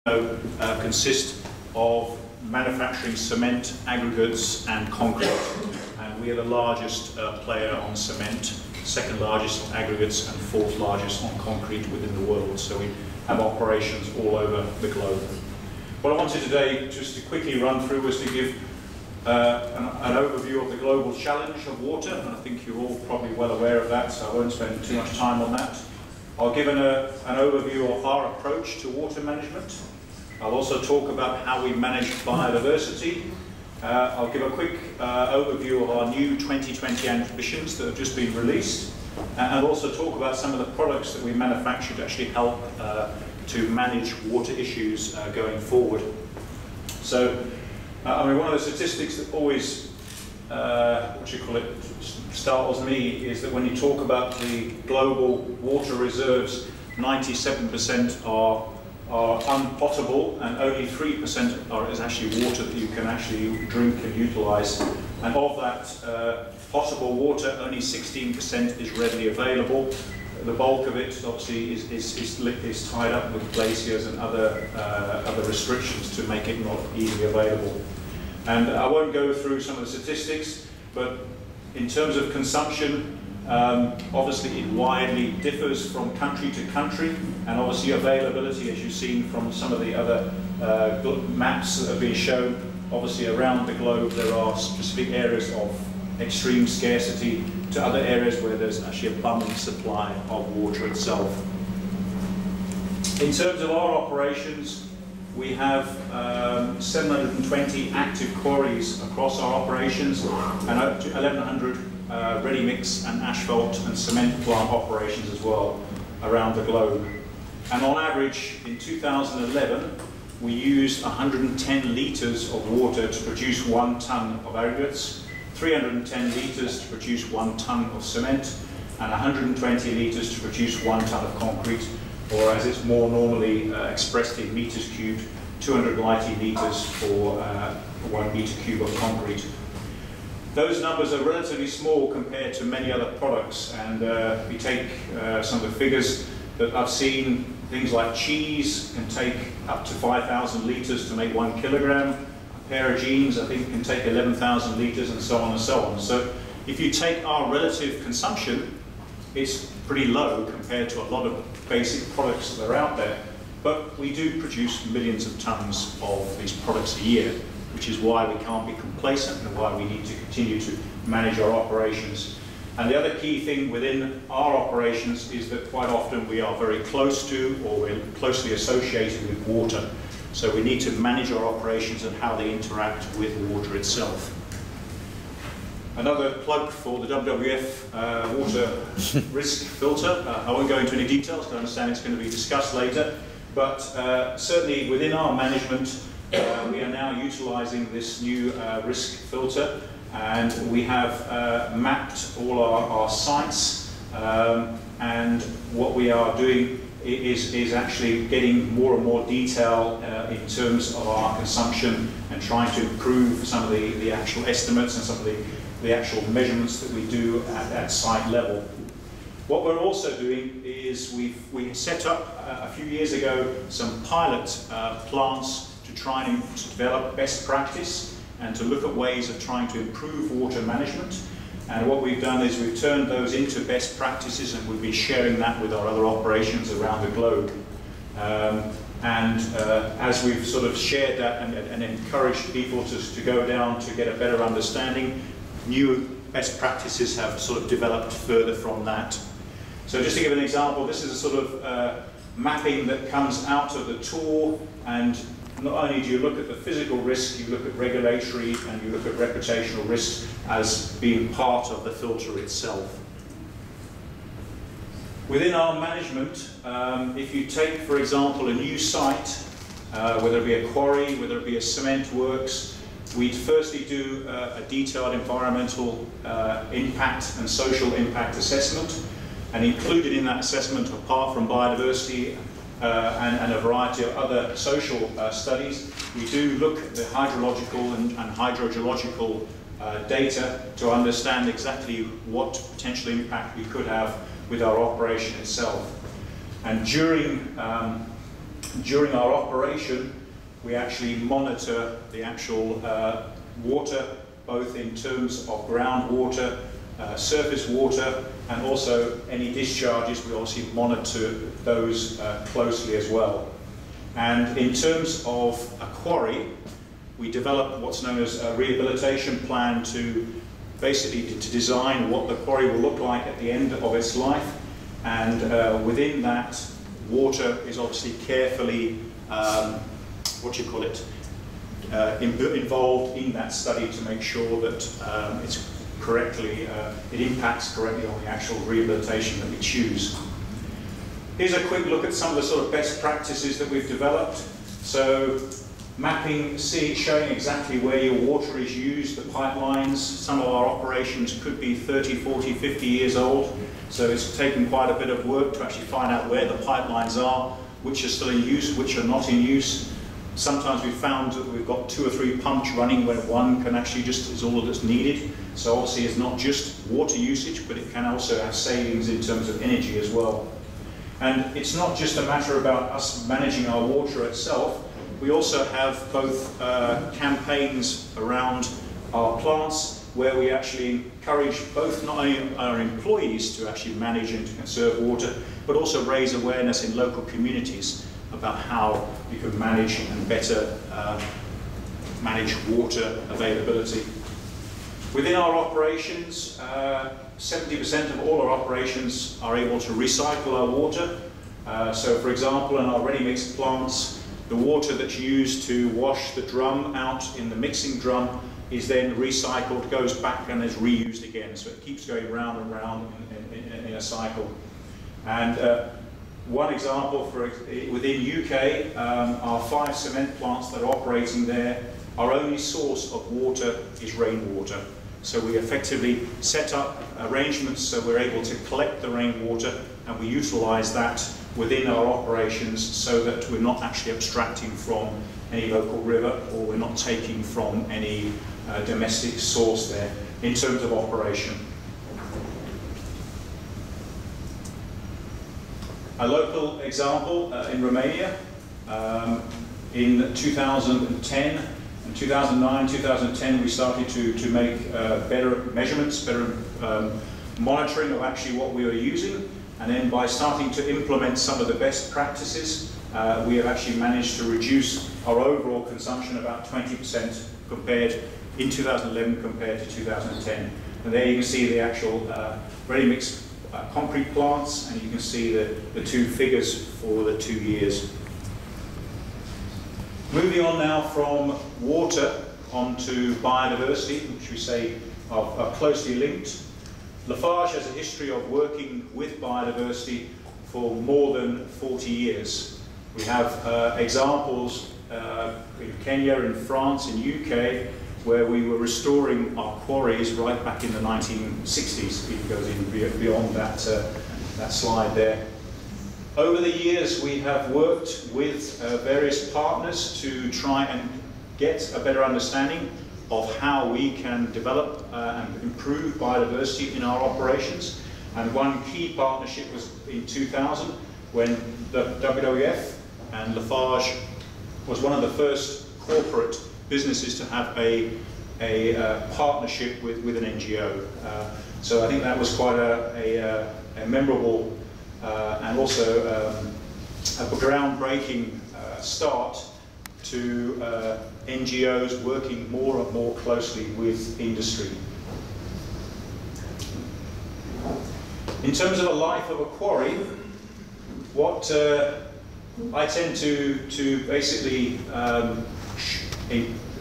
consist of manufacturing cement, aggregates and concrete. And we are the largest player on cement, second largest on aggregates and fourth largest on concrete within the world. So we have operations all over the globe. What I wanted today just to quickly run through was to give an overview of the global challenge of water, and I think you're all probably well aware of that, so I won't spend too much time on that. I'll give an overview of our approach to water management. I'll also talk about how we manage biodiversity. I'll give a quick overview of our new 2020 ambitions that have just been released, and also talk about some of the products that we manufacture to actually help to manage water issues going forward. So, I mean, one of the statistics that always, startles me is that when you talk about the global water reserves, 97% are unpotable, and only 3% is actually water that you can actually drink and utilize. And of that potable water, only 16% is readily available. The bulk of it, obviously, is tied up with glaciers and other restrictions to make it not easily available. And I won't go through some of the statistics, but in terms of consumption, obviously it widely differs from country to country, and obviously availability, as you've seen from some of the other maps that have been shown, obviously around the globe there are specific areas of extreme scarcity to other areas where there's actually abundant supply of water itself. In terms of our operations, we have 720 active quarries across our operations and up to 1,100 ready-mix and asphalt and cement plant operations as well around the globe. And on average, in 2011, we used 110 litres of water to produce 1 tonne of aggregates, 310 litres to produce 1 tonne of cement, and 120 litres to produce 1 tonne of concrete, or as it's more normally expressed in metres cubed, 290 litres for 1 metre cube of concrete. Those numbers are relatively small compared to many other products, and we take some of the figures that I've seen. Things like cheese can take up to 5,000 litres to make 1 kilogram. A pair of jeans, I think, can take 11,000 litres, and so on and so on. So if you take our relative consumption, it's pretty low compared to a lot of basic products that are out there, but we do produce millions of tonnes of these products a year, which is why we can't be complacent and why we need to continue to manage our operations. And the other key thing within our operations is that quite often we are very close to, or we're closely associated with water. So we need to manage our operations and how they interact with water itself. Another plug for the WWF water risk filter. I won't go into any details because I understand it's going to be discussed later, but certainly within our management, we are now utilising this new risk filter, and we have mapped all our sites, and what we are doing is actually getting more and more detail in terms of our consumption and trying to improve some of the actual estimates and some of the actual measurements that we do at site level. What we're also doing is we set up a few years ago some pilot plants to try and develop best practice and to look at ways of trying to improve water management. And what we've done is we've turned those into best practices, and we've been sharing that with our other operations around the globe. As we've sort of shared that and encouraged people to go down to get a better understanding, new best practices have sort of developed further from that. So just to give an example, this is a sort of mapping that comes out of the tool, and not only do you look at the physical risk, you look at regulatory and you look at reputational risks as being part of the filter itself. Within our management, if you take, for example, a new site, whether it be a quarry, whether it be a cement works, we'd firstly do a detailed environmental impact and social impact assessment, and included in that assessment, apart from biodiversity and a variety of other social studies, we do look at the hydrological and hydrogeological data to understand exactly what potential impact we could have with our operation itself. And during during our operation, we actually monitor the actual water, both in terms of groundwater, surface water, and also any discharges. We obviously monitor those closely as well. And in terms of a quarry, we developed what's known as a rehabilitation plan to basically to design what the quarry will look like at the end of its life. And within that, water is obviously carefully, involved in that study to make sure that it's correctly, it impacts correctly on the actual rehabilitation that we choose. Here's a quick look at some of the sort of best practices that we've developed. So mapping, showing exactly where your water is used, the pipelines. Some of our operations could be 30, 40, 50 years old. So it's taken quite a bit of work to actually find out where the pipelines are, which are still in use, which are not in use. Sometimes we've found that we've got 2 or 3 pumps running when one can actually just is all that's needed. So obviously it's not just water usage, but it can also have savings in terms of energy as well. And it's not just a matter about us managing our water itself. We also have both campaigns around our plants where we actually encourage both not only our employees to actually manage and to conserve water, but also raise awareness in local communities about how you can manage and better manage water availability. Within our operations, 70% of all our operations are able to recycle our water. So for example, in our ready-mix plants, the water that's used to wash the drum out in the mixing drum is then recycled, goes back and is reused again. So it keeps going round and round in a cycle. And one example within UK, our 5 cement plants that are operating there, our only source of water is rainwater. So we effectively set up arrangements so we're able to collect the rainwater, and we utilise that within our operations so that we're not actually abstracting from any local river, or we're not taking from any domestic source there in terms of operation. A local example in Romania, in 2010, in 2009, 2010, we started to make better measurements, better monitoring of actually what we were using. And then by starting to implement some of the best practices, we have actually managed to reduce our overall consumption about 20% compared in 2011 compared to 2010. And there you can see the actual ready-mix concrete plants, and you can see the 2 figures for the 2 years. Moving on now from water onto biodiversity, which we say are closely linked. Lafarge has a history of working with biodiversity for more than 40 years. We have examples in Kenya, in France, in UK, where we were restoring our quarries right back in the 1960s. It goes even beyond that, that slide there. Over the years, we have worked with various partners to try and get a better understanding of how we can develop and improve biodiversity in our operations. And one key partnership was in 2000, when the WWF and Lafarge was one of the first corporate businesses to have a partnership with an NGO. So I think that was quite a memorable and also a groundbreaking start to NGOs working more and more closely with industry. In terms of the life of a quarry, what I tend to basically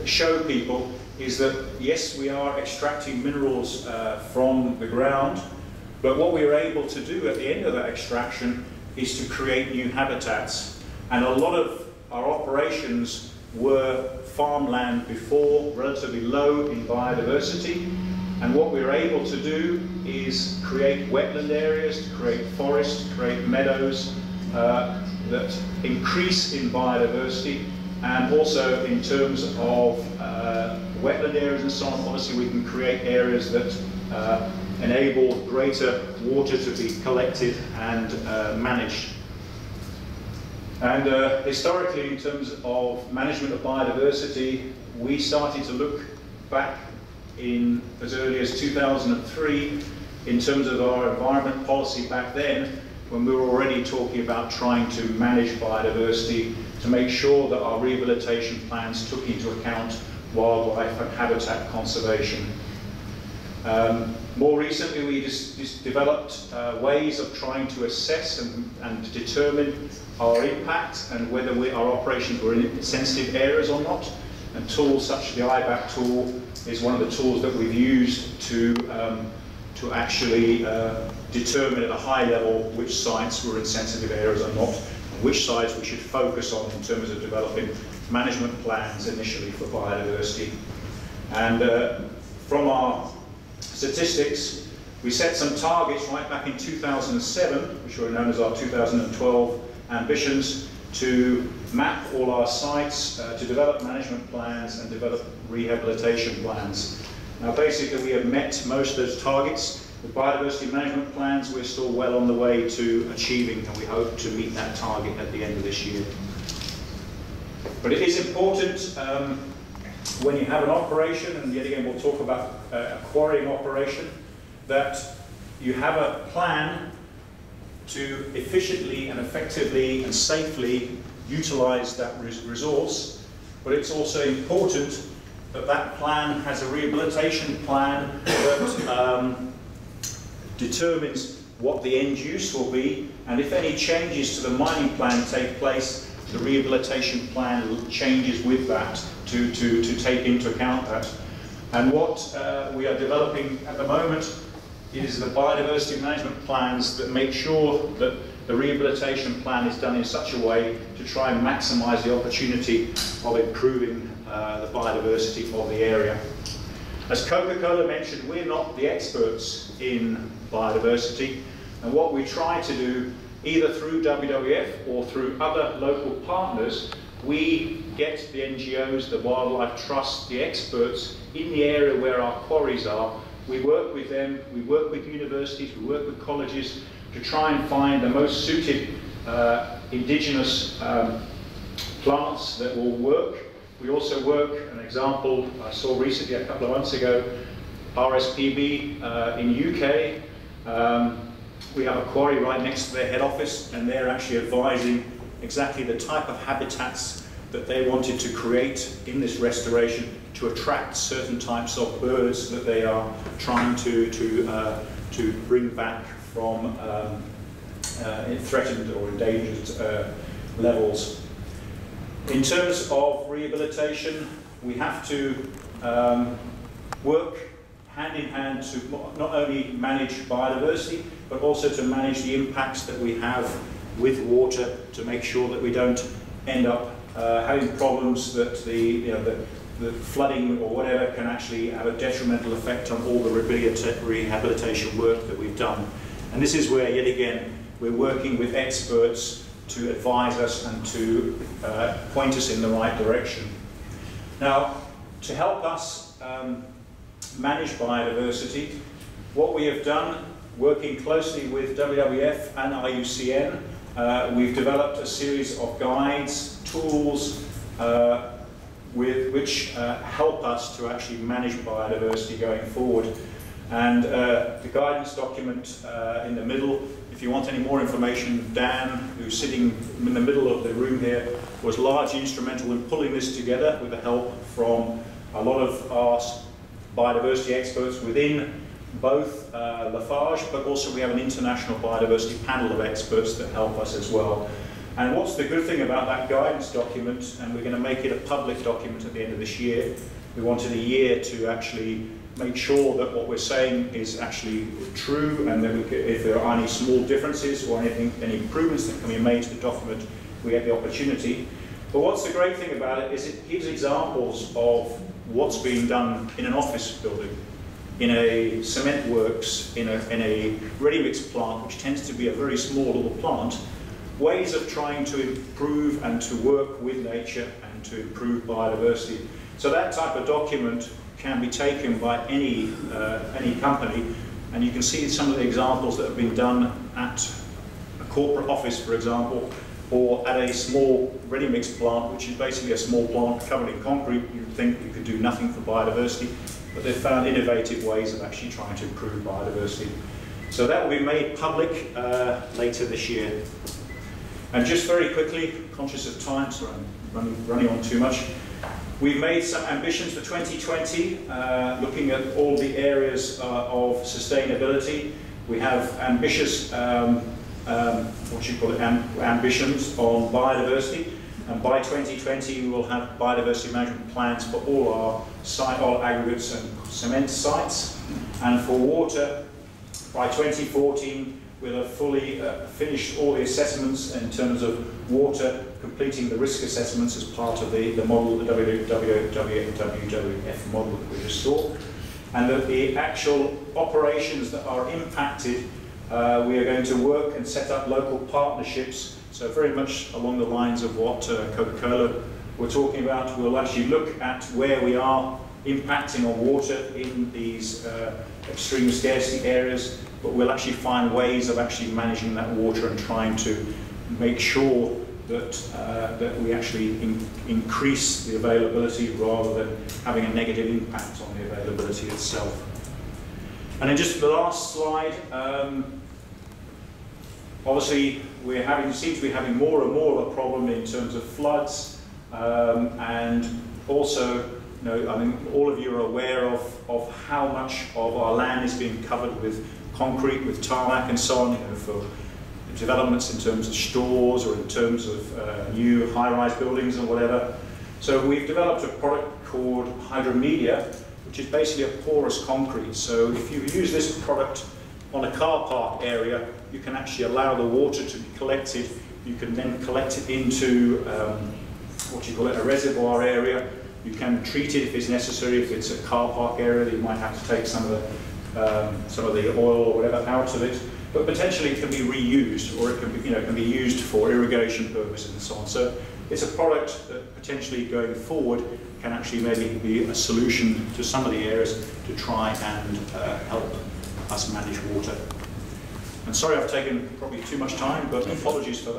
show people is that yes, we are extracting minerals from the ground, but what we are able to do at the end of that extraction is to create new habitats. And a lot of our operations were farmland before, relatively low in biodiversity. And what we're able to do is create wetland areas, to create forests, to create meadows that increase in biodiversity. And also in terms of wetland areas and so on, obviously we can create areas that enable greater water to be collected and managed. And historically, in terms of management of biodiversity, we started to look back in as early as 2003 in terms of our environment policy back then, when we were already talking about trying to manage biodiversity to make sure that our rehabilitation plans took into account wildlife and habitat conservation. More recently, we just developed ways of trying to assess and determine our impact and whether our operations were in sensitive areas or not. And tools such as the IBAC tool is one of the tools that we've used to actually determine at a high level which sites were in sensitive areas or not, and which sites we should focus on in terms of developing management plans initially for biodiversity. And from our statistics, we set some targets right back in 2007, which were known as our 2012 ambitions, to map all our sites, to develop management plans and develop rehabilitation plans. Now basically we have met most of those targets. The biodiversity management plans we're still well on the way to achieving, and we hope to meet that target at the end of this year. But it is important when you have an operation, and yet again we'll talk about a quarrying operation, that you have a plan to efficiently and effectively and safely utilize that resource, but it's also important that that plan has a rehabilitation plan that determines what the end use will be, and if any changes to the mining plan take place, the rehabilitation plan changes with that to take into account that. And what we are developing at the moment is the biodiversity management plans that make sure that the rehabilitation plan is done in such a way to try and maximise the opportunity of improving the biodiversity of the area. As Coca-Cola mentioned, we're not the experts in biodiversity, and what we try to do, either through WWF or through other local partners, we get the NGOs, the wildlife trusts, the experts in the area where our quarries are. We work with them, we work with universities, we work with colleges to try and find the most suited indigenous plants that will work. We also work, an example I saw recently a couple of months ago, RSPB in UK. We have a quarry right next to their head office, and they're actually advising exactly the type of habitats that they wanted to create in this restoration to attract certain types of birds that they are trying to bring back from threatened or endangered levels. In terms of rehabilitation, we have to work hand in hand to not only manage biodiversity, but also to manage the impacts that we have with water, to make sure that we don't end up having problems that the flooding or whatever can actually have a detrimental effect on all the rehabilitation work that we've done. And this is where, yet again, we're working with experts to advise us and to point us in the right direction. Now, to help us manage biodiversity, what we have done, working closely with WWF and IUCN, we've developed a series of guides, tools, which help us to actually manage biodiversity going forward. And the guidance document in the middle, if you want any more information, Dan, who's sitting in the middle of the room here, was largely instrumental in pulling this together with the help from a lot of our biodiversity experts within both Lafarge, but also we have an international biodiversity panel of experts that help us as well. And what's the good thing about that guidance document, and we're going to make it a public document at the end of this year, we wanted a year to actually make sure that what we're saying is actually true, and that if there are any small differences or any improvements that can be made to the document, we get the opportunity. But what's the great thing about it is it gives examples of what's being done in an office building, in a cement works, in a ready-mix plant, which tends to be a very small little plant, ways of trying to improve and to work with nature and to improve biodiversity. So that type of document can be taken by any company, and you can see some of the examples that have been done at a corporate office, for example, or at a small ready-mix plant, which is basically a small plant covered in concrete. You'd think you could do nothing for biodiversity, but they've found innovative ways of actually trying to improve biodiversity. So that will be made public later this year. And just very quickly, conscious of time, so I'm running on too much, we've made some ambitions for 2020, looking at all the areas of sustainability. We have ambitious, ambitions on biodiversity, and by 2020 we will have biodiversity management plans for all our aggregates and cement sites. And for water, by 2014 we'll have fully finished all the assessments in terms of water, completing the risk assessments as part of the model, the WWF model that we just saw. And that the actual operations that are impacted, we are going to work and set up local partnerships. So very much along the lines of what Coca-Cola were talking about. We'll actually look at where we are impacting on water in these extreme scarcity areas, but we'll actually find ways of actually managing that water and trying to make sure that, that we actually increase the availability rather than having a negative impact on the availability itself. And then just the last slide, obviously we seem to be having more and more of a problem in terms of floods, and also, I mean, all of you are aware of how much of our land is being covered with concrete, with tarmac and so on, for developments in terms of stores or in terms of new high-rise buildings or whatever. So we've developed a product called Hydromedia, which is basically a porous concrete. So if you use this product on a car park area, you can actually allow the water to be collected. You can then collect it into a reservoir area. You can treat it if it's necessary. If it's a car park area, you might have to take some of the oil or whatever out of it. But potentially it can be reused, or it can be, can be used for irrigation purposes and so on. So it's a product that potentially going forward can actually maybe be a solution to some of the areas to try and help us manage water. And sorry I've taken probably too much time, but apologies for that.